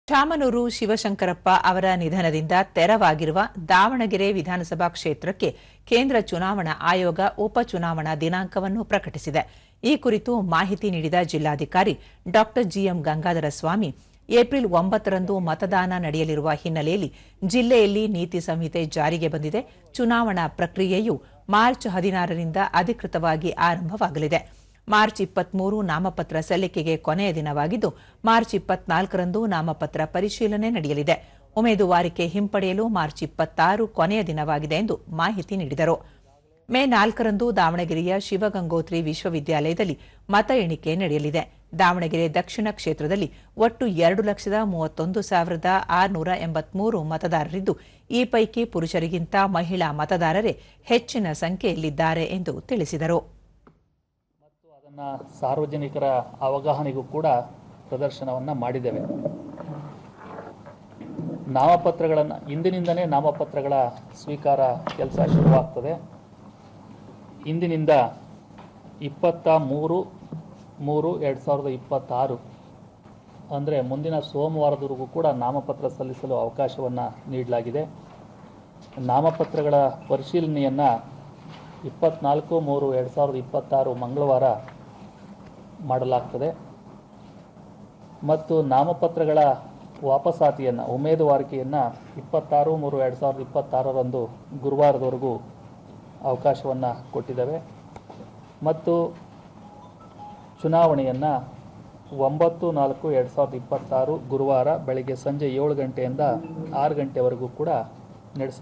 ಶಾಮನೂರು ಶಿವಶಂಕರಪ್ಪ ಅವರ ನಿಧನದಿಂದ ತೆರವಾಗಿರುವ ದಾವಣಗೆರೆ ವಿಧಾನಸಭಾ ಕ್ಷೇತ್ರಕ್ಕೆ ಕೇಂದ್ರ ಚುನಾವಣಾ ಆಯೋಗ ಉಪಚುನಾವಣಾ ದಿನಾಂಕವನ್ನು ಪ್ರಕಟಿಸಿದೆ. ಈ ಕುರಿತು ಮಾಹಿತಿ ನೀಡಿದ ಜಿಲ್ಲಾಧಿಕಾರಿ ಡಾ ಜಿಎಂ ಗಂಗಾಧರ ಸ್ವಾಮಿ, ಏಪ್ರಿಲ್ 9ರಂದು ಮತದಾನ ನಡೆಯಲಿರುವ ಹಿನ್ನೆಲೆಯಲ್ಲಿ ಜಿಲ್ಲೆಯಲ್ಲಿ ನೀತಿ ಸಂಹಿತೆ ಜಾರಿಗೆ ಬಂದಿದೆ. ಚುನಾವಣಾ ಪ್ರಕ್ರಿಯೆಯು ಮಾರ್ಚ್ 16ರಿಂದ ಅಧಿಕೃತವಾಗಿ ಆರಂಭವಾಗಲಿದೆ. ಮಾರ್ಚ್ 23 ನಾಮಪತ್ರ ಸಲ್ಲಿಕೆಗೆ ಕೊನೆಯ ದಿನವಾಗಿದ್ದು, ಮಾರ್ಚ್ 24ರಂದು ನಾಮಪತ್ರ ಪರಿಶೀಲನೆ ನಡೆಯಲಿದೆ. ಉಮೇದುವಾರಿಕೆ ಹಿಂಪಡೆಯಲು ಮಾರ್ಚ್ 26 ಕೊನೆಯ ದಿನವಾಗಿದೆ ಎಂದು ಮಾಹಿತಿ ನೀಡಿದರು. ಮೇ 4ರಂದು ದಾವಣಗೆರೆಯ ಶಿವಗಂಗೋತ್ರಿ ವಿಶ್ವವಿದ್ಯಾಲಯದಲ್ಲಿ ಮತ ಎಣಿಕೆ ನಡೆಯಲಿದೆ. ದಾವಣಗೆರೆ ದಕ್ಷಿಣ ಕ್ಷೇತ್ರದಲ್ಲಿ ಒಟ್ಟು 2,31,683 ಮತದಾರರಿದ್ದು, ಈ ಪೈಕಿ ಪುರುಷರಿಗಿಂತ ಮಹಿಳಾ ಮತದಾರರೇ ಹೆಚ್ಚಿನ ಸಂಖ್ಯೆಯಲ್ಲಿದ್ದಾರೆ ಎಂದು ತಿಳಿಸಿದರು. ಸಾರ್ವಜನಿಕರ ಅವಗಾಹನೆಗೂ ಕೂಡ ಪ್ರದರ್ಶನವನ್ನು ಮಾಡಿದ್ದೇವೆ. ನಾಮಪತ್ರಗಳನ್ನು ಇಂದಿನಿಂದಲೇ ನಾಮಪತ್ರಗಳ ಸ್ವೀಕಾರ ಕೆಲಸ ಶುರುವಾಗ್ತದೆ. ಇಂದಿನಿಂದ 23/3/2026 ಅಂದರೆ ಮುಂದಿನ ಸೋಮವಾರದವರೆಗೂ ಕೂಡ ನಾಮಪತ್ರ ಸಲ್ಲಿಸಲು ಅವಕಾಶವನ್ನು ನೀಡಲಾಗಿದೆ. ನಾಮಪತ್ರಗಳ ಪರಿಶೀಲನೆಯನ್ನು 24/3/2026 ಮಂಗಳವಾರ ಮಾಡಲಾಗ್ತದೆ ಮತ್ತು ನಾಮಪತ್ರಗಳ ವಾಪಸಾತಿಯನ್ನು ಉಮೇದುವಾರಿಕೆಯನ್ನು 26/3/2026 ಗುರುವಾರದವರೆಗೂ ಅವಕಾಶವನ್ನು ಕೊಟ್ಟಿದ್ದೇವೆ ಮತ್ತು ಚುನಾವಣೆಯನ್ನು 9/4/2026 ಗುರುವಾರ ಬೆಳಗ್ಗೆ ಸಂಜೆ 7 ಗಂಟೆಯಿಂದ 6 ಗಂಟೆವರೆಗೂ ಕೂಡ ನಡೆಸಲಾಗುತ್ತದೆ.